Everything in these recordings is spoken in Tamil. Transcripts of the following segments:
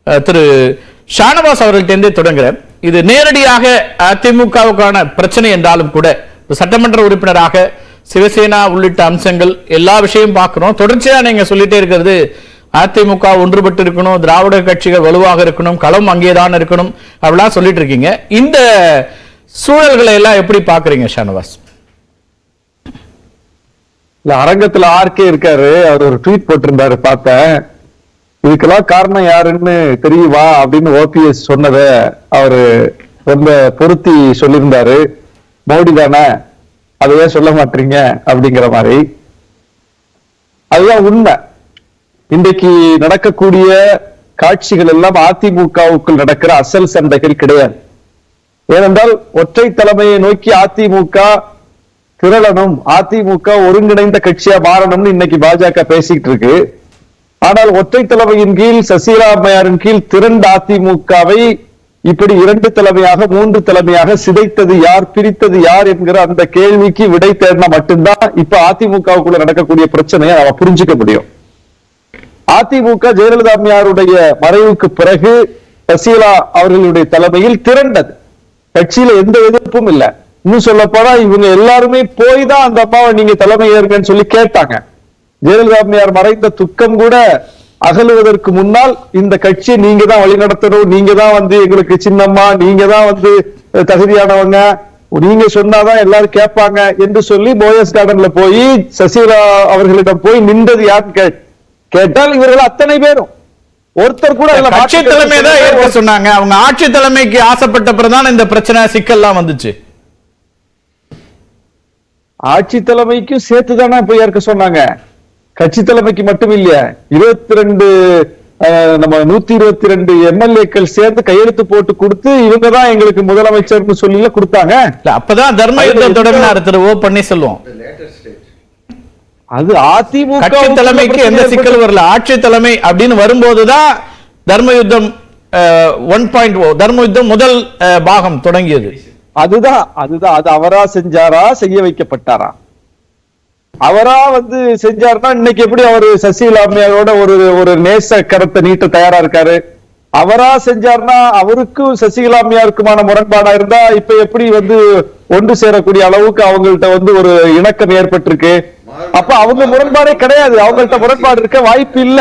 திரு ஷானவாஸ் அவர்கள்ட்டே தொடங்குறேன். இது நேரடியாக அதிமுகவுக்கான பிரச்சனை என்றாலும் கூட சட்டமன்ற உறுப்பினராக சிவசேனா உள்ளிட்ட அம்சங்கள் எல்லா விஷயம் பார்க்கிறோம். தொடர்ச்சியா நீங்க சொல்லிட்டே இருக்கிறது அதிமுக ஒன்றுபட்டு இருக்கணும், திராவிட கட்சிகள் வலுவாக இருக்கணும், களம் அங்கேதான் இருக்கணும் அப்படிலாம் சொல்லிட்டு இருக்கீங்க. இந்த சூழல்களை எல்லாம் எப்படி பாக்குறீங்க ஷானவாஸ்? அரங்கத்துல ஆர்கே இருக்காரு, அவர் ஒரு ட்வீட் போட்டிருந்தாரு, பார்த்தேன். இதுக்கெல்லாம் காரணம் யாருன்னு தெரியுமா அப்படின்னு ஓபிஎஸ் சொன்னத அவரு ரொம்ப பொருத்தி சொல்லியிருந்தாரு. மோடி தானே, அதையே சொல்ல மாட்டீங்க அப்படிங்கிற மாதிரி. அதுதான் உண்மை. இன்றைக்கு நடக்கக்கூடிய காட்சிகள் எல்லாம் அதிமுகவுக்குள் நடக்கிற அசல் சண்டைகள் கிடையாது. ஏனென்றால் ஒற்றை தலைமையை நோக்கி அதிமுக திரளணும், அதிமுக ஒருங்கிணைந்த கட்சியா மாறணும்னு இன்னைக்கு பாஜக பேசிக்கிட்டு இருக்கு. ஆனால் ஒற்றை தலைமையின் கீழ் சசிகலா அம்மையாரின் கீழ் திரண்ட அதிமுகவை இப்படி 2 தலைமையாக 3 தலைமையாக சிதைத்தது யார், பிரித்தது யார் என்கிற அந்த கேள்விக்கு விடை தேடினா மட்டும்தான் இப்ப அதிமுகவுக்குள்ள நடக்கக்கூடிய பிரச்சனையை நம்ம புரிஞ்சுக்க முடியும். அதிமுக ஜெயலலிதா அம்மையாருடைய மறைவுக்கு பிறகு சசிகலா அவர்களுடைய தலைமையில் திரண்டது. கட்சியில எந்த எதிர்ப்பும் இல்லை. இன்னும் சொல்ல போனா இவங்க எல்லாருமே போய் தான் அந்த அம்மாவை நீங்க தலைமை ஏறுங்கன்னு சொல்லி கேட்டாங்க. ஜெயலலிதா அம்மையார் மறைந்த துக்கம் கூட அகலுவதற்கு முன்னால் இந்த கட்சியை நீங்க தான் வழிநடத்தணும், நீங்க தான் எங்களுக்கு சின்னம்மா, நீங்க தான் தகுதியானவங்க, நீங்க சொன்னாதான் எல்லாரும் கேட்பாங்க என்று சொல்லி போயஸ் கார்டன்ல போய் சசிகலா அவர்களிடம் போய் நின்றது யாருன்னு கேட்டால் இவர்கள் அத்தனை பேரும் ஒருத்தர் கூட ஆட்சி தலைமை தான் ஏற்க சொன்னாங்க. அவங்க ஆட்சி தலைமைக்கு ஆசைப்பட்ட பிறகுதான் இந்த பிரச்சனை சிக்கல்லாம் வந்துச்சு. ஆட்சி தலைமைக்கும் சேர்த்துதானே இப்ப ஏற்க சொன்னாங்க. கட்சி தலைமைக்கு மட்டும் இல்லையா, 22 நம்ம 122 எம்எல்ஏக்கள் சேர்ந்து கையெழுத்து போட்டு கொடுத்து இவங்க தான் எங்களுக்கு முதலமைச்சர்னு சொல்லி கொடுத்தாங்க. அப்பதான் தர்ம யுத்தம் தொடங்கினார் திரு ஓ பன்னீர்செல்வம். அது அதிமுக தலைமைக்கு எந்த சிக்கல் வரல. ஆட்சி தலைமை அப்படின்னு வரும்போதுதான் தர்ம யுத்தம் 1.0 தர்ம யுத்தம் முதல் பாகம் தொடங்கியது. அதுதான் அது அவரா செஞ்சாரா, செய்ய வைக்கப்பட்டாரா? அவரா செஞ்சாருன்னா இன்னைக்கு எப்படி அவரு சசிகலா அம்மையாரோட ஒரு நேச கரத்தை நீட்ட தயாரா இருக்காரு? அவரா செஞ்சாருன்னா அவருக்கும் சசிகலா அம்மையாருக்குமான முரண்பாடா இருந்தா இப்ப எப்படி ஒன்று சேரக்கூடிய அளவுக்கு அவங்கள்ட்ட ஒரு இணக்கம் ஏற்பட்டிருக்கு. அப்ப அவங்க முரண்பாடே கிடையாது, அவங்கள்ட்ட முரண்பாடு இருக்க வாய்ப்பு இல்ல.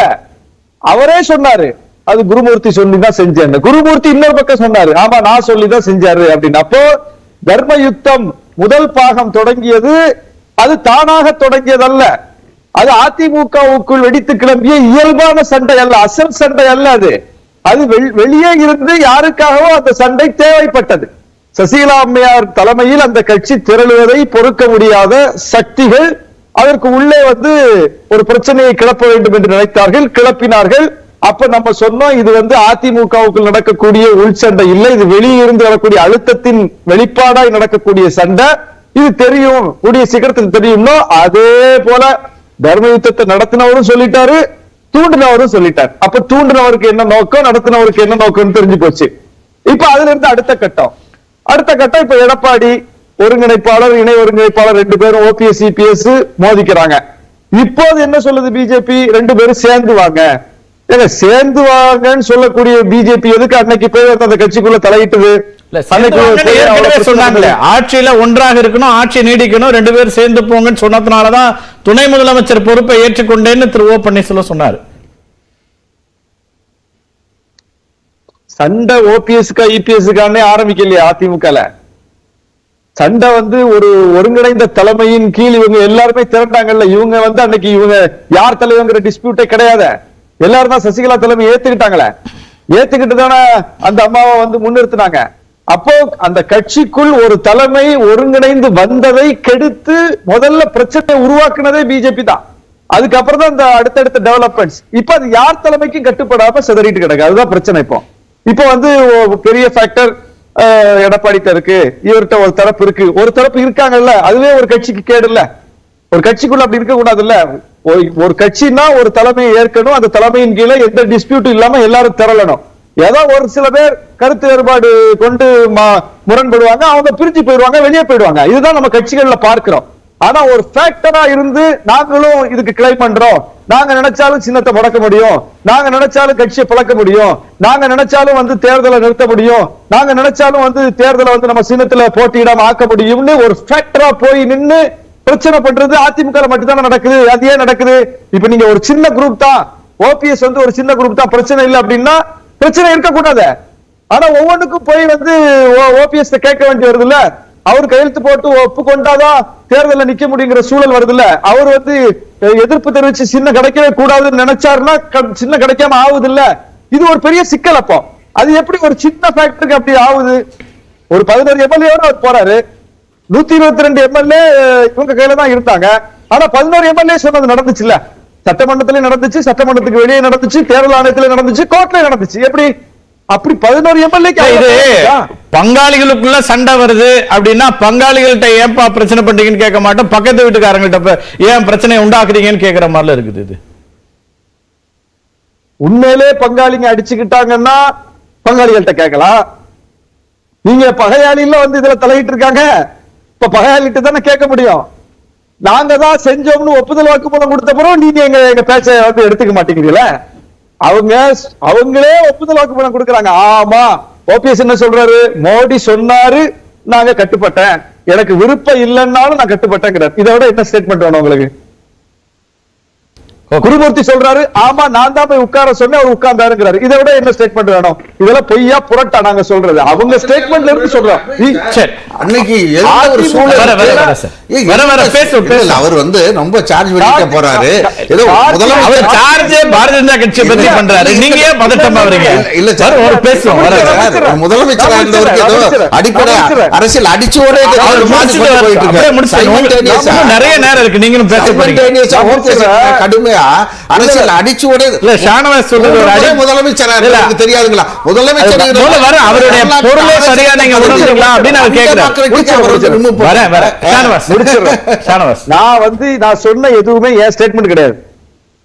அவரே சொன்னாரு அது குருமூர்த்தி சொல்லிதான் செஞ்சேன்னு. குருமூர்த்தி இன்னொரு பக்கம் சொன்னாரு ஆமா நான் சொல்லிதான் செஞ்சாரு அப்படின்னு. அப்போ தர்ம யுத்தம் முதல் பாகம் தொடங்கியது அது தானாக தொடங்கியதல்ல, அது அதிமுகவுக்குள் வெடித்து கிளம்பிய இயல்பான சண்டை அல்ல, அசல் சண்டை அல்ல. அது வெளியே இருந்து யாருக்காகவோ அந்த சண்டை தேவைப்பட்டது. சசிகலா அம்மையார் தலைமையில் அந்த கட்சி திரளுவதை பொறுக்க முடியாத சக்திகள் அதற்கு உள்ளே ஒரு பிரச்சனையை கிளப்ப வேண்டும் என்று நினைத்தார்கள், கிளப்பினார்கள். அப்ப நம்ம சொன்னோம் இது அதிமுகவுக்குள் நடக்கக்கூடிய உள் சண்டை இல்லை, இது வெளியே இருந்து வரக்கூடிய அழுத்தத்தின் வெளிப்பாடாய் நடக்கக்கூடிய சண்டை. இது தெரியும், கூடிய சீக்கிரத்தில் தெரியும்னோ. அதே போல தர்ம யுத்தத்தை நடத்தினவரும் சொல்லிட்டாரு, தூண்டினவரும் சொல்லிட்டார். அப்ப தூண்டினவருக்கு என்ன நோக்கம், நடத்தினவருக்கு என்ன நோக்கம்னு தெரிஞ்சு போச்சு. இப்ப அதுல இருந்து அடுத்த கட்டம் இப்ப எடப்பாடி ஒருங்கிணைப்பாளர், இணை ஒருங்கிணைப்பாளர் 2 பேரும் ஓபிஎஸ் சிபிஎஸ் மோதிக்கிறாங்க. இப்போது என்ன சொல்லுது பிஜேபி? 2 பேரும் சேர்ந்து வாங்க. சேர்ந்து வாங்கன்னு சொல்லக்கூடிய பிஜேபி எதுக்கு அன்னைக்கு போய் அந்த கட்சிக்குள்ள தலையிட்டது? சொன்னாங்களே ஆட்சியில ஒன்றாக இருக்கணும், ஆட்சி நீடிக்கணும், 2 பேரும் சேர்ந்து போங்கன்னு சொன்னதுனாலதான் துணை முதலமைச்சர் பொறுப்பை ஏற்றுக்கொண்டேன்னு திரு ஓ பன்னீர்செல்வம் சொன்னாரு. சண்டை ஓபிஎஸ்கா இபிஎஸ்கானே ஆரம்பிக்கலையா அதிமுகல? சண்டை ஒரு ஒருங்கிணைந்த தலைமையின் கீழ் இவங்க எல்லாருமே திரண்டாங்கல்ல. இவங்க அன்னைக்கு இவங்க யார் தலைவங்கிற டிஸ்பியூட்டே கிடையாது. எல்லாரும் தான் சசிகலா தலைமை ஏத்துக்கிட்டாங்களே, ஏத்துக்கிட்டு தானே அந்த அம்மாவை முன்னிறுத்தினாங்க. அப்போ அந்த கட்சிக்குள் ஒரு தலைமை ஒருங்கிணைந்து வந்ததை கெடுத்து முதல்ல பிரச்சனை உருவாக்குனதே பிஜேபி தான். அதுக்கப்புறம் தான் இந்த அடுத்தடுத்த டெவலப்மெண்ட்ஸ். இப்ப அது யார் தலைமைக்கும் கட்டுப்படாம சிதறிட்டு கிடக்கு, அதுதான் பிரச்சனை. இப்போ பெரிய ஃபேக்டர் எடப்பாடிட்ட இருக்கு, இவர்கிட்ட ஒரு தரப்பு இருக்கு, ஒரு தரப்பு இருக்காங்கல்ல, அதுவே ஒரு கட்சிக்கு கேடு இல்ல. ஒரு கட்சிக்குள்ள அப்படி இருக்க கூடாது இல்ல. ஒரு கட்சின்னா ஒரு தலைமையை ஏற்கணும், அந்த தலைமையின் கீழே எந்த டிஸ்பியூட்டும் இல்லாம எல்லாரும் திரளணும். ஏதோ ஒரு சில பேர் கருத்து வேறுபாடு கொண்டு முரண்படுவாங்க, அவங்க பிரிஞ்சு போயிடுவாங்க, வெளியே போயிடுவாங்க. இதுதான் நம்ம கட்சிகள்ல பார்க்கிறோம். ஆனா ஒரு ஃபேக்டரா இருந்து நாங்களும் இதுக்கு கிளைம் பண்றோம், நாங்க நினைச்சாலும் சின்னத்தை முடக்க முடியும், நாங்க நினைச்சாலும் கட்சியை பிளக்க முடியும், நாங்க நினைச்சாலும் வந்து தேர்தலை நிறுத்த முடியும், நாங்க நினைச்சாலும் வந்து தேர்தலை வந்து நம்ம சின்னத்துல போட்டியிடாம ஆக்க முடியும்னு ஒரு ஃபேக்டரா போய் நின்னு பிரச்சனை பண்றது அதிமுக மட்டும் தான் நடக்குது. அது ஏன் நடக்குது? இப்ப நீங்க ஒரு சின்ன குரூப் தான், ஓபிஎஸ் வந்து ஒரு சின்ன குரூப் தான், பிரச்சனை இல்லை அப்படின்னா பிரச்சனை இருக்கக்கூடாது. ஆனா ஒவ்வொன்றுக்கும் போய் வந்து ஓபிஎஸ் கேட்க வேண்டி வருது இல்ல, அவர் கையெழுத்து போட்டு ஒப்புக்கொண்டாதான் தேர்தலில் நிக்க முடியுங்கிற சூழல் வருது இல்ல. அவர் வந்து எதிர்ப்பு தெரிவிச்சு சின்ன கிடைக்கவே கூடாதுன்னு நினைச்சாருன்னா சின்ன கிடைக்காம ஆகுது இல்ல. இது ஒரு பெரிய சிக்கல். அப்போ அது எப்படி ஒரு சின்ன ஃபேக்டருக்கு அப்படி ஆகுது? ஒரு 11 எம்எல்ஏ அவர் போறாரு, 122 எம்எல்ஏ இவங்க கையில தான் இருந்தாங்க. ஆனா 11 எம்எல்ஏ சொன்னது நடந்துச்சு இல்ல, சட்டமன்றத்திலே நடந்துச்சு, சட்டமன்றத்துக்கு வெளியே நடந்துச்சு, தேர்தல் ஆணையத்திலே நடந்துச்சு, கோர்ட்ல நடந்துச்சு. எப்படி அப்படி 11 எம்எல்ஏ பங்காளிகளுக்குள்ள சண்டை வருது அப்படின்னா பங்காளிகள்கிட்ட ஏன்பா பிரச்சனை பண்றீங்கன்னு கேட்க மாட்டோம், பக்கத்து வீட்டுக்காரங்கள்ட்ட ஏன் பிரச்சனை உண்டாக்குறீங்கன்னு கேட்கிற மாதிரில இருக்குது. இது உண்மையிலே பங்காளிங்க அடிச்சுக்கிட்டாங்கன்னா பங்காளிகள்கிட்ட கேட்கலாம். நீங்க பகையாளில வந்து இதுல தலையிட்டு இருக்காங்க, இப்ப பகையாளிட்டு தானே கேட்க முடியும். நாங்க தான் செஞ்சோம்னு ஒப்புதல் வாக்குமூலம் கொடுத்த பிறகு நீங்க எங்க பேச்சை வந்து எடுத்துக்க மாட்டேங்கிறீங்களா? அவங்களே ஒப்புதல் வாக்குமூலம் கொடுக்கறாங்க. ஆமா, ஓபிஎஸ் என்ன சொல்றாரு? மோடி சொன்னாரு நாங்க கட்டுப்பட்டேன், எனக்கு விருப்பம் இல்லைன்னாலும் நான் கட்டுப்பட்டேங்கிறார். இதை விட என்ன ஸ்டேட்மெண்ட் வேணும் உங்களுக்கு? குருமூர்த்தி சொல்றாரு, ஆமா நான் தான் போய் உட்கார சொன்னேன், அவர் உட்கார்ந்தாருங்கிறாரு. இதை விட என்ன ஸ்டேட்மெண்ட் வேணும்? இதெல்லாம் பொய்யா புரட்டா நாங்க சொல்றது? அவங்க ஸ்டேட்மெண்ட்ல இருந்து சொல்றோம். அன்னைக்கு ஒரு அவர் வந்து ரொம்ப சார்ஜ் பண்ணிக்க போறாரு, ஏதோ முதலமைச்சர் சார்ஜ் பாரதிய ஜனதா கட்சியை பத்தி பண்றாரு, நீங்க ஏன் பதட்டமா வரீங்க? இல்ல சார், ஒரு பேசுவோம். முதலமைச்சரா இருந்தவருக்கு ஏதோ அடிப்படை அரசியல் அடிச்சு ஓட நிறைய நேரம் இருக்கு, நீங்களும் பேச கடுமையா அரசியல் அடிச்சு ஓட முதலமைச்சரா தெரியாதுங்களா? முதலமைச்சர் அவருடைய பொருளே சரியா நீங்க உணர்ந்தீங்களா அப்படின்னு நான் கேட்கிறேன். நான் சொன்ன எதுவுமே என் ஸ்டேட்மெண்ட் கிடையாது.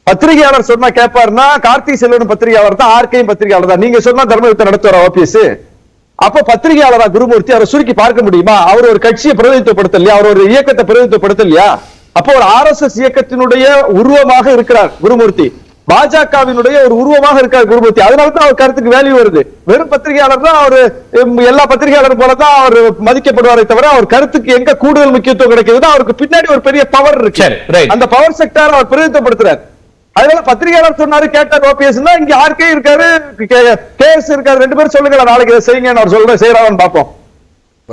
பத்திரிகையாளர் சொன்னா கேட்பாருன்னா கார்த்தி செல்வன் பத்திரிகையாளர் தான், ஆர்கேயும் பத்திரிகையாளர் தான். நீங்க சொன்னா தர்மயுத்தம் நடத்துவார் ஓபிஎஸ். அப்ப பத்திரிகையாளரா குருமூர்த்தி அவரை சுருக்கி பார்க்க முடியுமா? அவர் ஒரு கட்சியை பிரதிநிதித்துவப்படுத்தலையா, அவர் ஒரு இயக்கத்தை பிரதிநிதித்துவப்படுத்தலையா? அப்போ ஒரு ஆர்எஸ்எஸ் இயக்கத்தினுடைய உருவமாக இருக்கிறார் குருமூர்த்தி, பாஜகவினுடைய ஒரு உருவமாக இருக்கார் குருமூர்த்தி. அதனாலதான் அவர் கருத்துக்கு வேல்யூ வருது. வெறும் பத்திரிகையாளர் தான் அவர், எல்லா பத்திரிகையாளர் போலதான் அவர் மதிக்கப்படுவாரே தவிர அவர் கருத்துக்கு எங்க கூடுதல் முக்கியத்துவம் கிடைக்குதுன்னா அவருக்கு பின்னாடி ஒரு பெரிய பவர் இருக்கு. அந்த பவர் செக்டார் அவர் பிரதிநிதித்துவப்படுத்துறார். அதனால பத்திரிகையாளர் சொன்னாரு கேட்டார் ஓபிஎஸ், இங்க ஆர்கே இருக்காரு, கேஎஸ் இருக்காரு, 2 பேரும் சொல்லுங்க நாளைக்கு இதை செய்யுங்க அவர் சொல்றேன் செய்யறான்னு பார்ப்போம்.